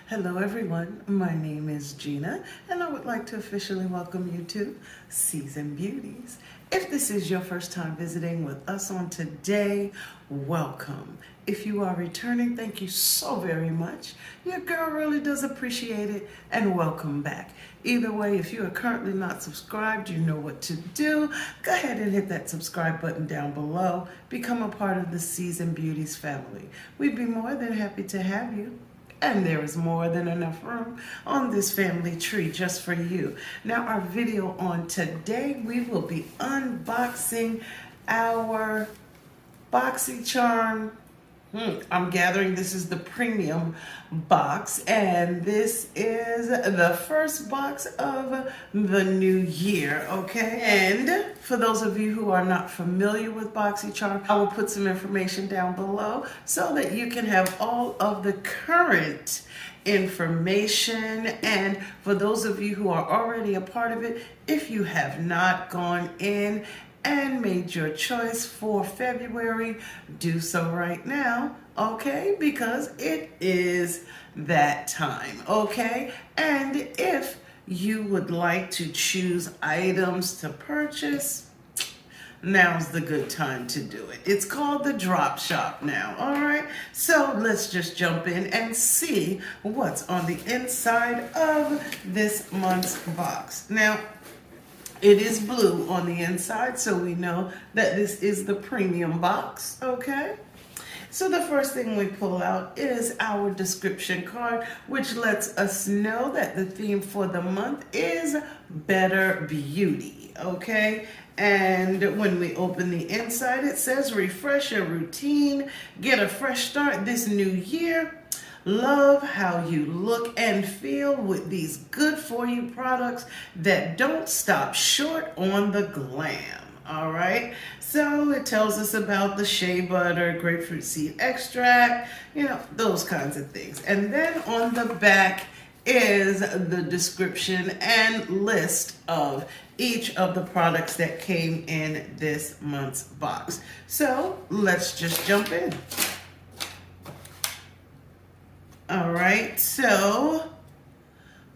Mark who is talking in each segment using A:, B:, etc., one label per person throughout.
A: Hello everyone, my name is Gina and I would like to officially welcome you to Season Beauties. If this is your first time visiting with us on today, welcome. If you are returning, thank you so very much. Your girl really does appreciate it and welcome back. Either way, if you are currently not subscribed, you know what to do. Go ahead and hit that subscribe button down below. Become a part of the Season Beauties family. We'd be more than happy to have you. And there is more than enough room on this family tree just for you. Now, our video on today, we will be unboxing our BoxyCharm. I'm gathering this is the premium box, and this is the first box of the new year, okay? And for those of you who are not familiar with BoxyCharm, I will put some information down below so that you can have all of the current information. And for those of you who are already a part of it, if you have not gone in and made your choice for February, do so right now, okay? Because it is that time, okay? And if you would like to choose items to purchase, now's the good time to do it. It's called the drop shop now, all right? So let's just jump in and see what's on the inside of this month's box. Now, it is blue on the inside, so we know that this is the premium box, okay? So the first thing we pull out is our description card, which lets us know that the theme for the month is Better Beauty, okay? And when we open the inside, it says, refresh your routine, get a fresh start this new year. Love how you look and feel with these good for you products that don't stop short on the glam. All right, so it tells us about the shea butter, grapefruit seed extract, you know, those kinds of things. And then on the back is the description and list of each of the products that came in this month's box. So let's just jump in. All right, so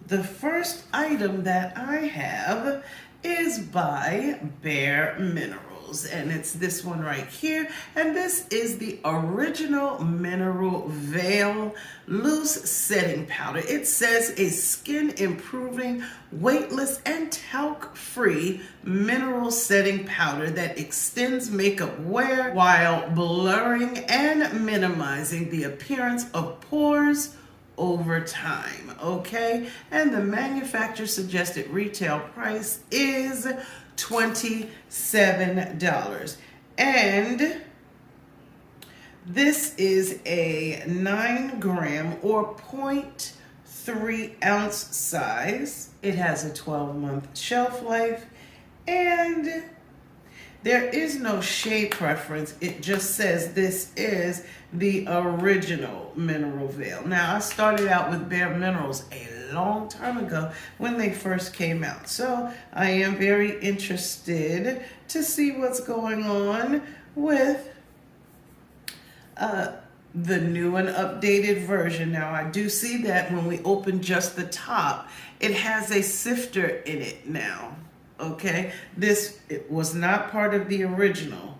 A: the first item that I have is by Bare Minerals, and it's this one right here, and this is the original Mineral Veil Loose Setting Powder. It says a skin improving, weightless, and talc-free mineral setting powder that extends makeup wear while blurring and minimizing the appearance of pores over time, okay? And the manufacturer suggested retail price is $27. And this is a 9 gram or 0.3 ounce size. It has a 12-month shelf life, and there is no shade preference. It just says this is the original Mineral Veil. Now, I started out with Bare Minerals a long time ago when they first came out. So I am very interested to see what's going on with the new and updated version. Now, I do see that when we open just the top, it has a sifter in it now. Okay, it was not part of the original,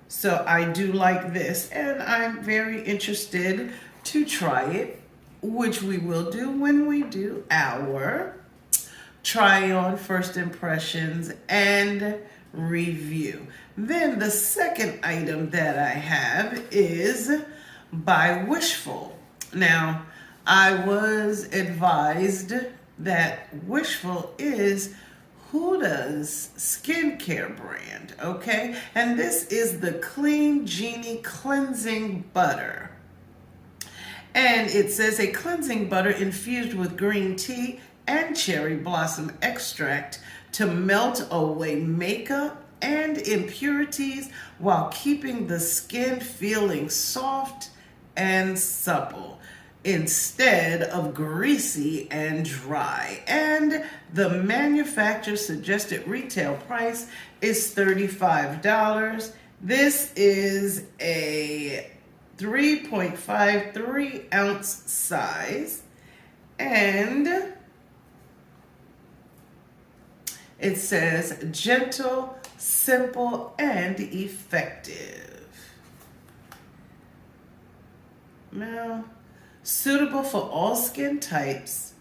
A: so I do like this, and I'm very interested to try it, which we will do when we do our try on first impressions and review. Then the second item that I have is by Wishful. Now, I was advised that Wishful is Huda's skincare brand, okay? And this is the Clean Genie Cleansing Butter. And it says a cleansing butter infused with green tea and cherry blossom extract to melt away makeup and impurities while keeping the skin feeling soft and supple instead of greasy and dry. And the manufacturer suggested retail price is $35. This is a 3.53 ounce size, And it says gentle, simple, and effective. Now, suitable for all skin types,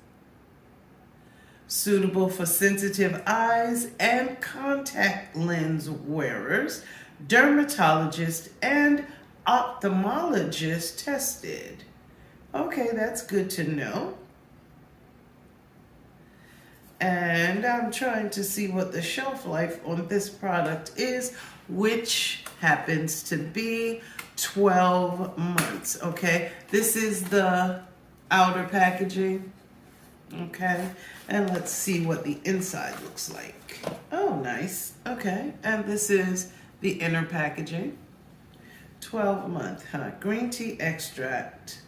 A: suitable for sensitive eyes and contact lens wearers, dermatologists, and ophthalmologists tested. Okay, that's good to know. And I'm trying to see what the shelf life on this product is, which happens to be 12 months, okay? This is the outer packaging, okay? And let's see what the inside looks like. Oh, nice, okay. And this is the inner packaging. 12-month, green tea extract,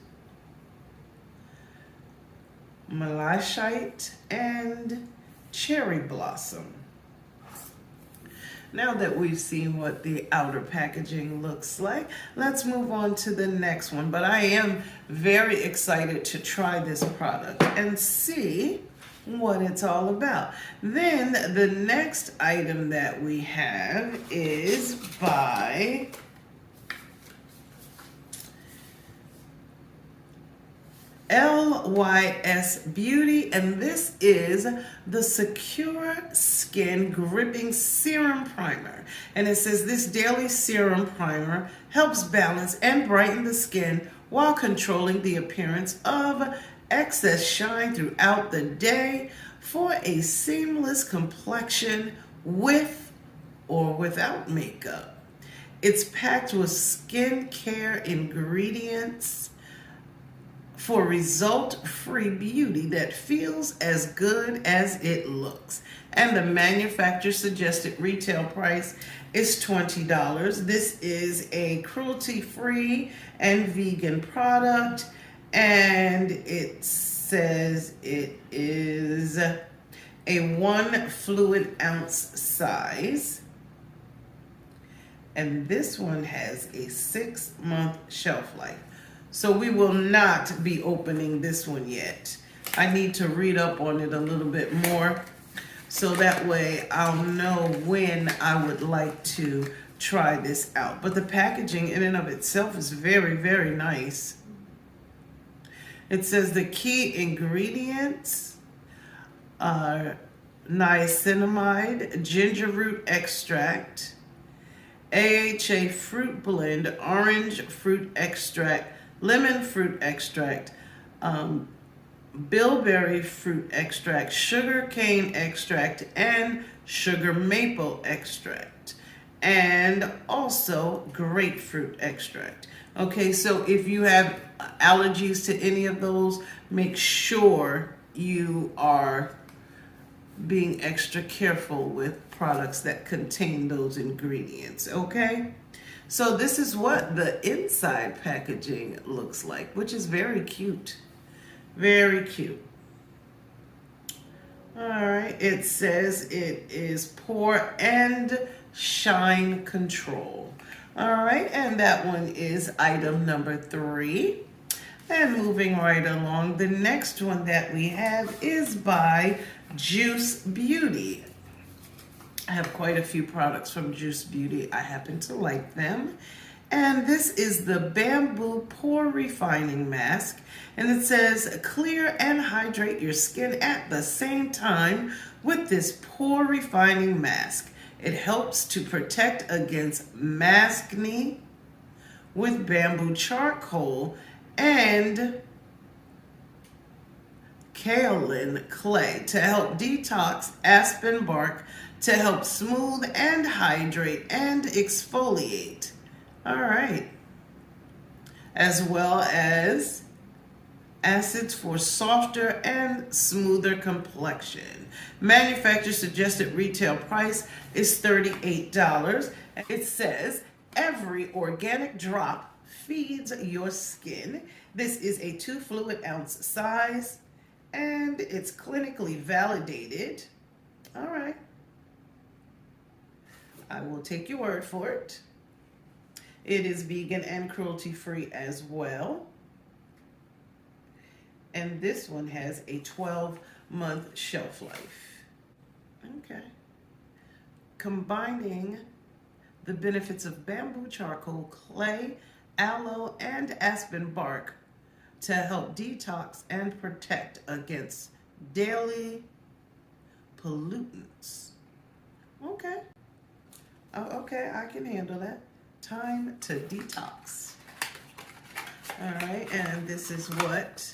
A: malachite, and cherry blossom. Now that we've seen what the outer packaging looks like, let's move on to the next one. But I am very excited to try this product and see what it's all about. Then the next item that we have is by LYS Beauty, and this is the Secure Skin Gripping Serum Primer. And it says this daily serum primer helps balance and brighten the skin while controlling the appearance of excess shine throughout the day for a seamless complexion with or without makeup. It's packed with skincare ingredients for result-free beauty that feels as good as it looks. And the manufacturer suggested retail price is $20. This is a cruelty-free and vegan product, and it says it is a 1 fluid ounce size. And this one has a 6-month shelf life. So we will not be opening this one yet. I need to read up on it a little bit more, so that way I'll know when I would like to try this out. But the packaging in and of itself is very, very nice. It says the key ingredients are niacinamide, ginger root extract, AHA fruit blend, orange fruit extract, lemon fruit extract, bilberry fruit extract, sugar cane extract, and sugar maple extract, and also grapefruit extract. Okay, so if you have allergies to any of those, make sure you are being extra careful with products that contain those ingredients, okay? So this is what the inside packaging looks like, which is very cute. Very cute. All right, it says it is pore and shine control. All right, and that one is item number 3. And moving right along, the next one that we have is by Juice Beauty. I have quite a few products from Juice Beauty. I happen to like them. And this is the Bamboo Pore Refining Mask. And it says, clear and hydrate your skin at the same time with this pore refining mask. It helps to protect against maskne with bamboo charcoal and kaolin clay to help detox, aspen bark to help smooth and hydrate and exfoliate. All right. As well as acids for softer and smoother complexion. Manufacturer suggested retail price is $38. It says every organic drop feeds your skin. This is a 2 fluid ounce size, and it's clinically validated. All right. I will take your word for it. It is vegan and cruelty-free as well. And this one has a 12-month shelf life. Okay. Combining the benefits of bamboo charcoal, clay, aloe, and aspen bark to help detox and protect against daily pollutants. Okay. Oh, okay, I can handle that. Time to detox. All right, and this is what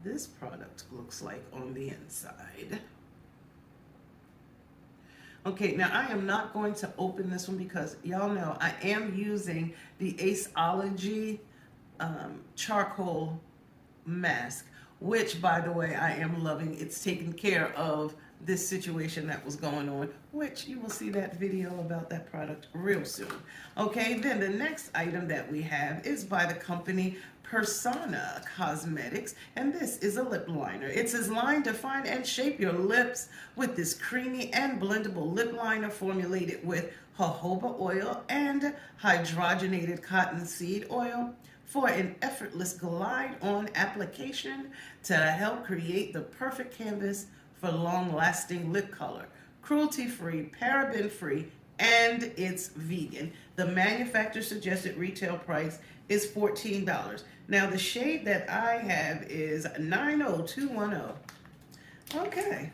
A: this product looks like on the inside. Okay, now I am not going to open this one because y'all know I am using the Aceology charcoal mask, which, by the way, I am loving. It's taking care of this situation that was going on, which you will see that video about that product real soon. Okay, then the next item that we have is by the company Persona Cosmetics, and this is a lip liner. It says line, define, and shape your lips with this creamy and blendable lip liner formulated with jojoba oil and hydrogenated cottonseed oil for an effortless glide-on application to help create the perfect canvas for long-lasting lip color. Cruelty-free, paraben-free, and it's vegan. The manufacturer suggested retail price is $14. Now the shade that I have is 90210. Okay.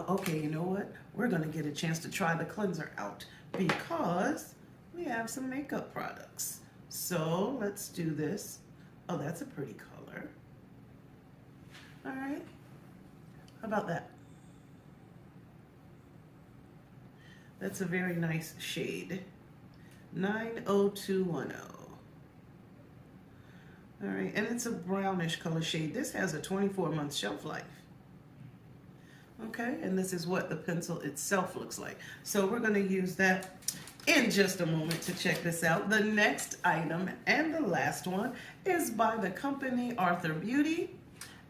A: Okay, you know what? We're gonna get a chance to try the cleanser out because we have some makeup products. So let's do this. Oh, that's a pretty color. All right. How about that? That's a very nice shade. 90210. All right, and it's a brownish color shade. This has a 24-month shelf life. Okay, and this is what the pencil itself looks like. So we're going to use that in just a moment to check this out. The next item and the last one is by the company ATHR Beauty,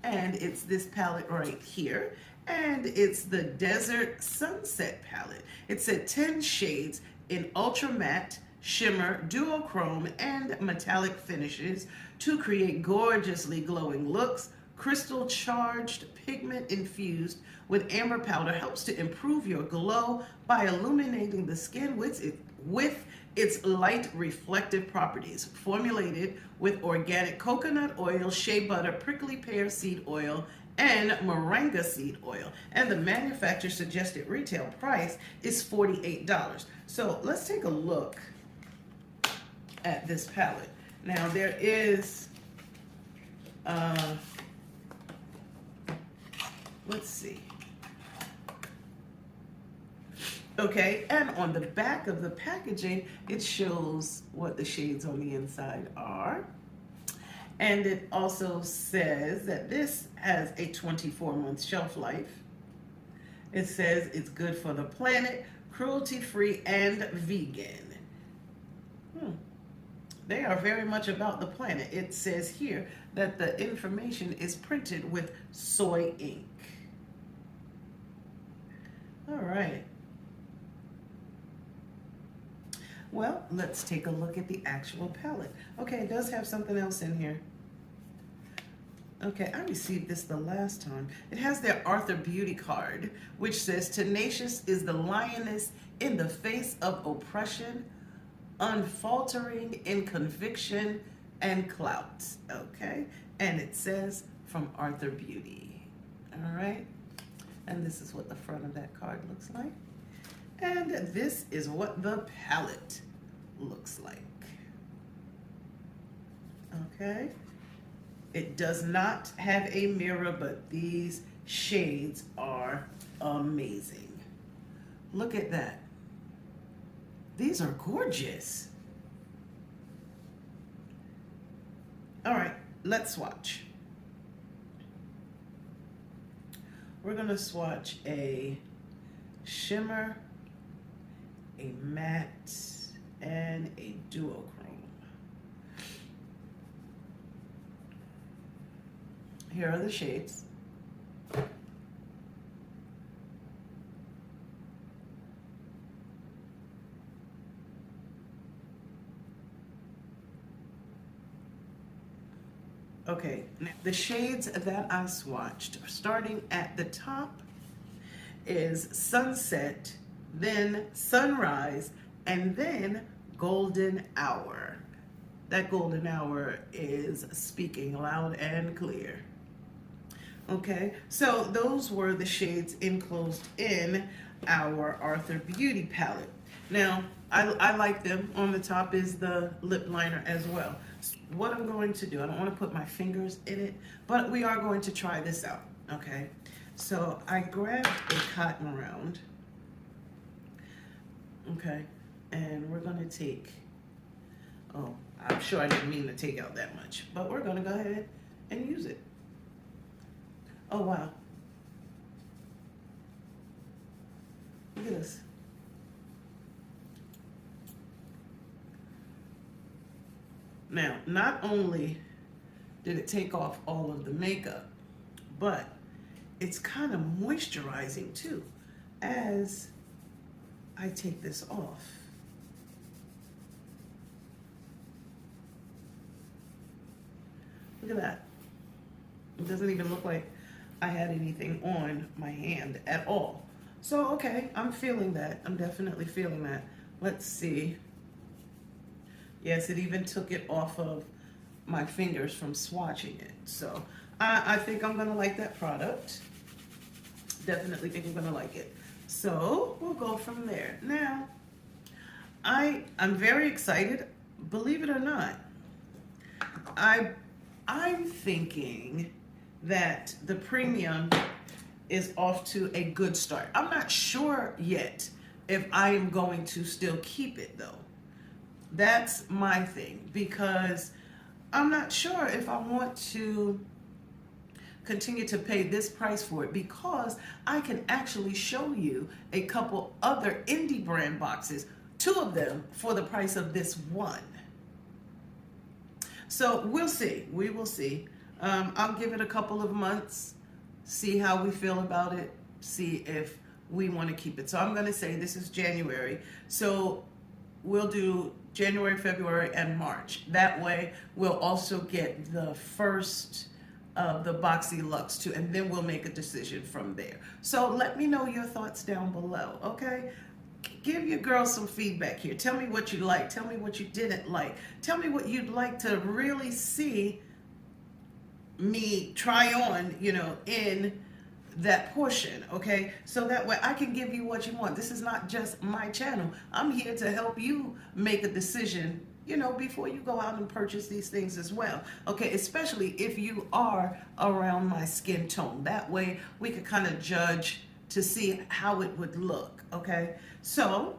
A: and it's this palette right here, and it's the Desert Sunset palette. It's at 10 shades in ultra matte, shimmer, duochrome, and metallic finishes to create gorgeously glowing looks. Crystal charged pigment infused with amber powder helps to improve your glow by illuminating the skin with its light reflective properties. Formulated with organic coconut oil, shea butter, prickly pear seed oil, and moringa seed oil. And the manufacturer suggested retail price is $48. So let's take a look at this palette. Now there is let's see. Okay, and on the back of the packaging, it shows what the shades on the inside are. And it also says that this has a 24-month shelf life. It says it's good for the planet, cruelty-free, and vegan. They are very much about the planet. It says here that the information is printed with soy ink. All right. Well, let's take a look at the actual palette. Okay, it does have something else in here. Okay, I received this the last time. It has their ATHR Beauty card, which says, tenacious is the lioness in the face of oppression, unfaltering in conviction and clout. Okay, and it says from ATHR Beauty. All right, and this is what the front of that card looks like. And this is what the palette looks like. Okay. It does not have a mirror, but these shades are amazing. Look at that. These are gorgeous. All right, let's swatch. We're gonna swatch a shimmer, a matte, and a duochrome. Here are the shades. Okay, now the shades that I swatched, starting at the top, is Sunset, then Sunrise, and then Golden Hour. That Golden Hour is speaking loud and clear. Okay, so those were the shades enclosed in our ATHR Beauty palette. Now, I like them. On the top is the lip liner as well. What I'm going to do, I don't want to put my fingers in it, but we are going to try this out, okay? So I grabbed a cotton round, okay, and we're going to take, oh, I'm sure I didn't mean to take out that much, but we're going to go ahead and use it. Oh, wow. Look at this. Now, not only did it take off all of the makeup, but it's kind of moisturizing too as I take this off. Look at that. It doesn't even look like I had anything on my hand at all. So, okay, I'm feeling that. I'm definitely feeling that. Let's see. Yes, it even took it off of my fingers from swatching it. So I think I'm gonna like that product. Definitely think I'm gonna like it. So we'll go from there. Now, I'm very excited, believe it or not. I'm thinking that the premium is off to a good start. I'm not sure yet if I am going to still keep it though. That's my thing, because I'm not sure if I want to continue to pay this price for it, because I can actually show you a couple other indie brand boxes, 2 of them for the price of this one. So we'll see. We will see. I'll give it a couple of months, see how we feel about it, see if we want to keep it. So I'm going to say this is January. So we'll do January, February, and March. That way we'll also get the first of the Boxy Luxe too, and then we'll make a decision from there. So let me know your thoughts down below, okay? Give your girl some feedback here. Tell me what you like. Tell me what you didn't like. Tell me what you'd like to really see me try on, you know, in that portion, okay? So that way I can give you what you want. This is not just my channel. I'm here to help you make a decision, you know, before you go out and purchase these things as well, okay? Especially if you are around my skin tone. That way we could kind of judge to see how it would look, okay? So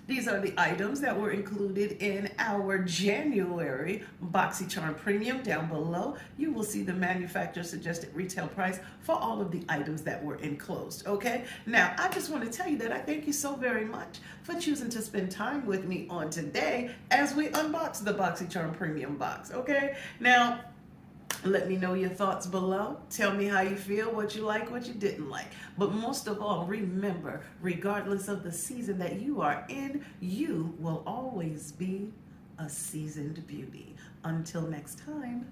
A: these are the items that were included in our January BOXYCHARM Premium. Down below, you will see the manufacturer suggested retail price for all of the items that were enclosed, okay? Now, I just want to tell you that I thank you so very much for choosing to spend time with me on today as we unbox the BOXYCHARM Premium box, okay? Now, let me know your thoughts below. Tell me how you feel, what you like, what you didn't like. But most of all, remember, regardless of the season that you are in, you will always be a seasoned beauty. Until next time.